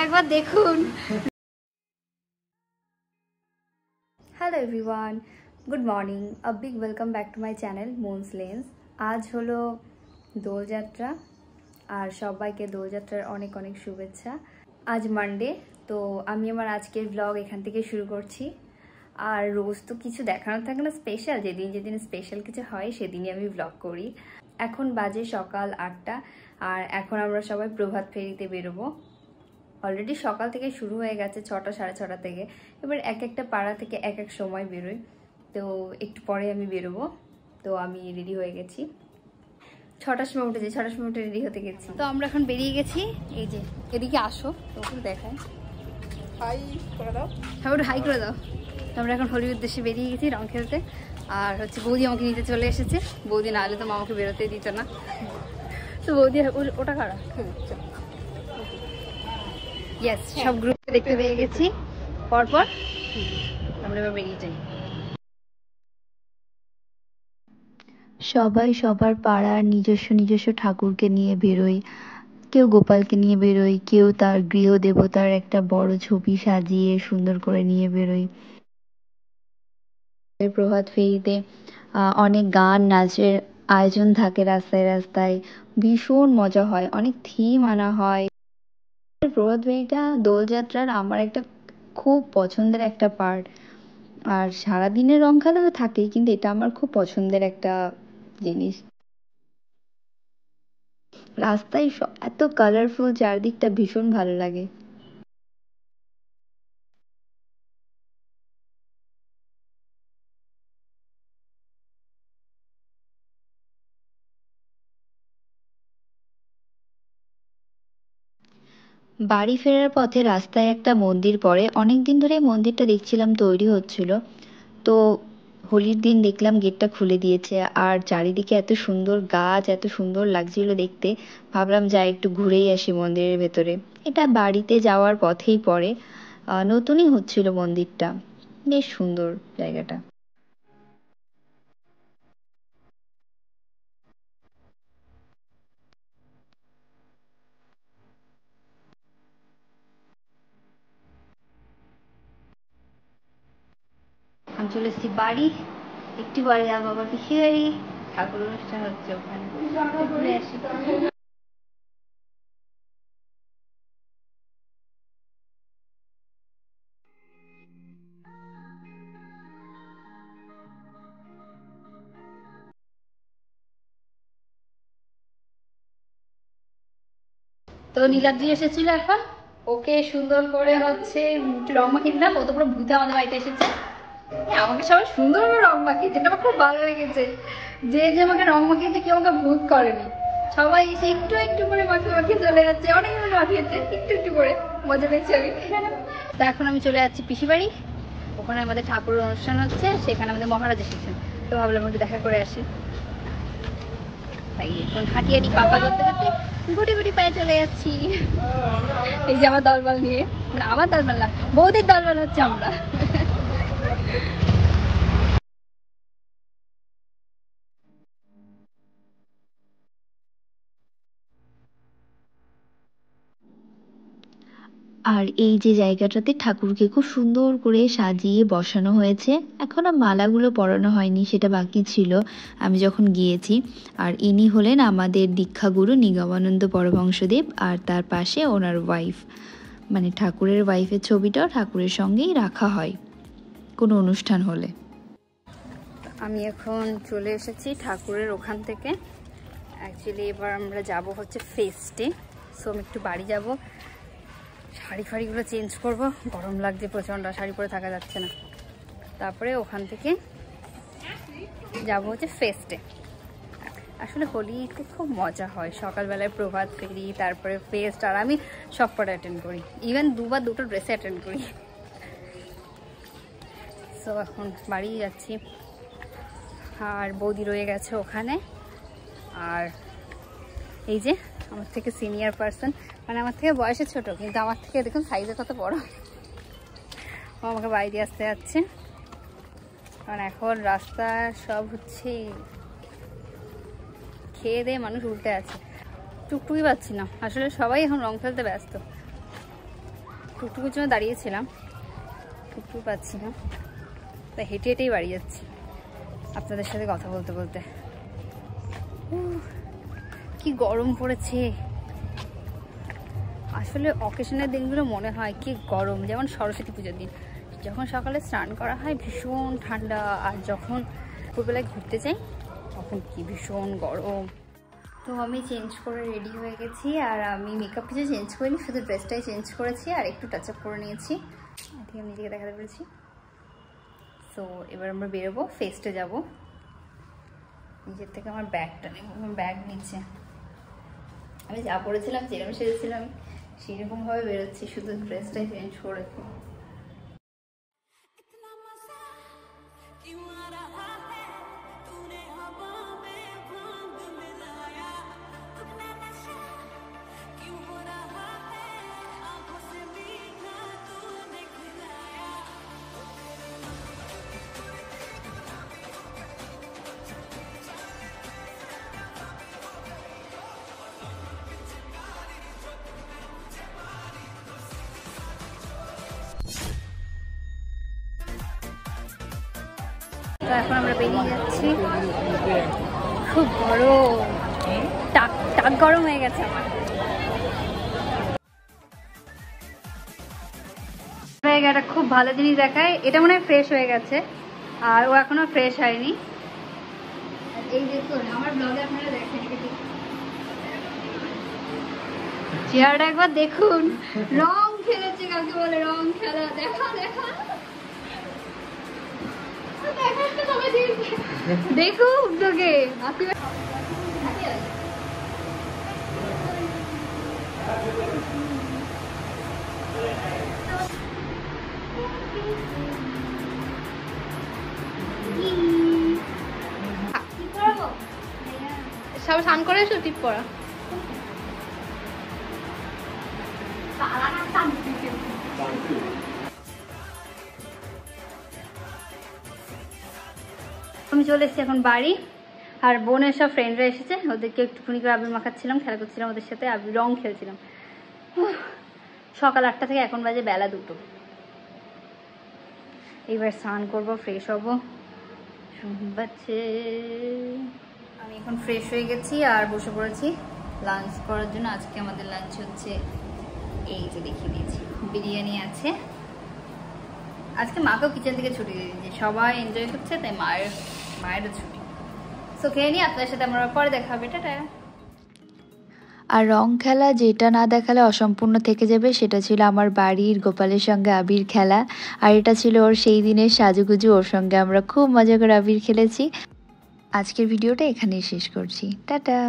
একবার দেখুন। Hello everyone, good morning, a big welcome back to my channel moons lens. আজ হলো দোলযাত্রা, আর সবাইকে দোলযাত্রার অনেক অনেক শুভেচ্ছা। আজ মানডে, তো আমি আমার আজকের ব্লগ এখান থেকে শুরু করছি। আর রোজ তো কিছু দেখানোর থাকে না, স্পেশাল যেদিন স্পেশাল কিছু হয় সেদিনই আমি ব্লগ করি। এখন বাজে সকাল 8টা, আর এখন আমরা সবাই প্রভাত ফেরিতে বেরোবো। অলরেডি সকাল থেকে শুরু হয়ে গেছে, 6টা সাড়ে 6টা থেকে। এবার এক একটা পাড়া থেকে এক এক সময় বেরোই, তো একটু পরে আমি বেরোবো। তো আমি রেডি হয়ে গেছি, 6টার সময় উঠেছি, 6টার সময় উঠে রেডি হতে গেছি। তো আমরা এখন বেরিয়ে গেছি। এই যে এদিকে আসো, তোকে দেখায়, হাই করে দাও, হ্যাঁ ওটা হাই করে দাও। তো আমরা এখন হোলির উদ্দেশ্যে বেরিয়ে গেছি রং খেলতে। আর হচ্ছে বৌদি আমাকে নিতে চলে এসেছে, বৌদি না হলে তো মামাকে বেরোতে দিত না। তো বৌদি ওটা কারা ইয়েস, সব গ্রুপে দেখতে পেয়ে গেছি পরপর। আমরা এবার বেরিয়ে যাই। সবাই সবার পাড়ার নিজস্ব নিজস্ব ঠাকুরকে নিয়ে বেরোয়। কেউ গোপালকে নিয়ে বেরোয়, কেউ তার গৃহ দেবতার একটা বড় ছবি সাজিয়ে সুন্দর করে নিয়ে বেরোয়। প্রভাত ফেরিতে অনেক গান নাচের আয়োজন থাকে রাস্তায় রাস্তায়, ভীষণ মজা হয়, অনেক থিম আনা হয়। প্রভাত ফেরিটা দোলযাত্রার আমার একটা খুব পছন্দের একটা পার্ট। আর সারাদিনের রং খেলা তো থাকেই, কিন্তু এটা আমার খুব পছন্দের একটা জিনিস। রাস্তায় এত কালারফুল, চারদিকটা ভীষণ ভালো লাগে। বাড়ি ফেরার পথে রাস্তায় একটা মন্দির পড়ে, অনেকদিন ধরে এই মন্দিরটা দেখছিলাম তৈরি হচ্ছিল। তো হোলির দিন দেখলাম গেটটা খুলে দিয়েছে, আর চারিদিকে এত সুন্দর গাছ, এত সুন্দর লাগছিল দেখতে। ভাবলাম যাই একটু ঘুরেই আসি মন্দিরের ভেতরে। এটা বাড়িতে যাওয়ার পথেই পড়ে, নতুনই হচ্ছিল মন্দিরটা, বেশ সুন্দর জায়গাটা। আমি চলে এসেছি বাড়ি, একটু পরে যাবো আবার পিসি বাড়ি, ঠাকুর অনুষ্ঠান হচ্ছে ওখানে, ঘুরে আসি। তো নীলাদ্রি এসেছিল এখন, ওকে সুন্দর করে হচ্ছে একটু রং মাখিয়ে দিলাম। ও তো পুরো ভূতে আমাদের বাড়িতে এসেছে, আমাকে সবাই সুন্দর করে রং মাখিয়েছে, এটা আমার খুব ভালো লেগেছে। যে যে আমাকে রং মাখিয়েছে কেউ আমাকে ভূত করেনি, সবাই এসে একটু একটু করে মাখিয়ে মাখিয়ে চলে যাচ্ছে। অনেকগুলো মাখিয়েছে, একটু একটু করে, মজা পেয়েছি আমি। তো এখন আমি চলে যাচ্ছি পিসি বাড়ি, ওখানে আমাদের ঠাকুরের অনুষ্ঠান হচ্ছে, সেখানে আমাদের মহারাজ এসেছেন। তো ভাবলাম একটু দেখা করে আসি, তাই এখন হাঁটি হাঁটি পাপা করতে করতে গুটি গুটি পায়ে চলে যাচ্ছি। এই যে আমার দলবল নিয়ে, না আমার দলবল না, বৌদির দলবল হচ্ছে আমরা। আর এই যে জায়গাটাতে ঠাকুরকে খুব সুন্দর করে সাজিয়ে বসানো হয়েছে, এখনো মালাগুলো পরানো হয়নি, সেটা বাকি ছিল আমি যখন গিয়েছি। আর ইনি হলেন আমাদের দীক্ষাগুরু নিগমানন্দ পরমহংসদেব, আর তার পাশে ওনার ওয়াইফ, মানে ঠাকুরের ওয়াইফের ছবিটাও ঠাকুরের সঙ্গেই রাখা হয় কোনো অনুষ্ঠান হলে। আমি এখন চলে এসেছি ঠাকুরের ওখান থেকে। অ্যাকচুয়ালি এবার আমরা যাব হচ্ছে ফেস্টে, সো আমি একটু বাড়ি যাব, শাড়ি ফাড়িগুলো চেঞ্জ করব, গরম লাগছে প্রচণ্ড, শাড়ি পরে থাকা যাচ্ছে না। তারপরে ওখান থেকে যাব হচ্ছে ফেস্টে। আসলে হোলিতে খুব মজা হয়, সকালবেলায় প্রভাত ফেরি, তারপরে ফেস্ট, আর আমি সব কটা অ্যাটেন্ড করি, ইভেন দুবার দুটো ড্রেসে অ্যাটেন্ড করি। সো এখন বাড়ি যাচ্ছি, আর বৌদি রয়ে গেছে ওখানে। আর এই যে আমার থেকে সিনিয়র পার্সন, মানে আমার থেকে বয়সে ছোট, কিন্তু আমার থেকে দেখুন সাইজে কত বড়, ও আমাকে বাড়ি দিয়ে আসতে যাচ্ছে। কারণ এখন রাস্তা সব হচ্ছে খেয়ে দিয়ে মানুষ উল্টে আছে। টুকটুকি পাচ্ছি না, আসলে সবাই এখন রং খেলতে ব্যস্ত। টুকটুকির জন্য দাঁড়িয়েছিলাম, টুকটুকি পাচ্ছি না, তাই হেঁটে হেঁটেই বাড়ি যাচ্ছি আপনাদের সাথে কথা বলতে বলতে। কি গরম পড়েছে আসলে। অকেশনের দিনগুলো মনে হয় কি গরম, যেমন সরস্বতী পুজোর দিন যখন সকালে স্নান করা হয় ভীষণ ঠান্ডা, আর যখন দুপুরবেলায় ঘুরতে যাই তখন কি ভীষণ গরম। তো আমি চেঞ্জ করে রেডি হয়ে গেছি, আর আমি মেকআপ কিছু চেঞ্জ করিনি, শুধু ড্রেসটাই চেঞ্জ করেছি আর একটু টাচ আপ করে নিয়েছি, ঠিক আমি নিজেকে দেখাতে পেরেছি। তো এবার আমরা বেরোবো, ফেস্টে যাব। নিজের থেকে আমার ব্যাগটা নেব, আমার ব্যাগ নিচ্ছে। আমি যা পরেছিলাম যেরকম সেরেছিলাম সেরকমভাবে বেরোচ্ছি, শুধু ড্রেসটাই চেঞ্জ করেছি। তো এখন আমরা বেরিয়ে যাচ্ছি, খুব গরম, টাক গরম হয়ে গেছে আমার। একটা খুব ভালো জিনিস দেখায়, এটা মনে হয় ফ্রেশ হয়ে গেছে আর ও এখনো ফ্রেশ হয়নি। এই দেখুন আমার ব্লগে আপনারা দেখেন, চেহারাটা একবার দেখুন, রং খেলেছে, কাকে বলে রং খেলা। দেখা দেখা দেখুক তোকে সব স্নান করে এসো, টিপ পরা। আমি চলে এসেছি এখন বাড়ি, আর বোনের সব ফ্রেন্ডরা এসেছে, ওদেরকে একটুখানি করে আবির মাখাচ্ছিলাম, খেলা করছিলাম ওদের সাথে, আবির রং খেলছিলাম। সকাল 8টা থেকে এখন বাজে বেলা 2টো। এবার স্নান করবো, ফ্রেশ হবো। আমি এখন ফ্রেশ হয়ে গেছি আর বসে পড়েছি লাঞ্চ করার জন্য। আজকে আমাদের লাঞ্চ হচ্ছে এই যে দেখিয়ে দিয়েছি, বিরিয়ানি আছে। আজকে মাকেও কিচেন থেকে ছুটি দিয়ে দিয়েছি, সবাই এনজয় করছে, তাই মায়েরও ছুটি। সো খেয়ে নিই, আপনার সাথে আমার পরে দেখা হবে, টাটা। আর রং খেলা যেটা না দেখালে অসম্পূর্ণ থেকে যাবে, সেটা ছিল আমার বাড়ির গোপালের সঙ্গে আবির খেলা। আর এটা ছিল ওর সেই দিনের সাজুগুজু, ওর সঙ্গে আমরা খুব মজা করে আবির খেলেছি। আজকের ভিডিওটা এখানেই শেষ করছি, টাটা।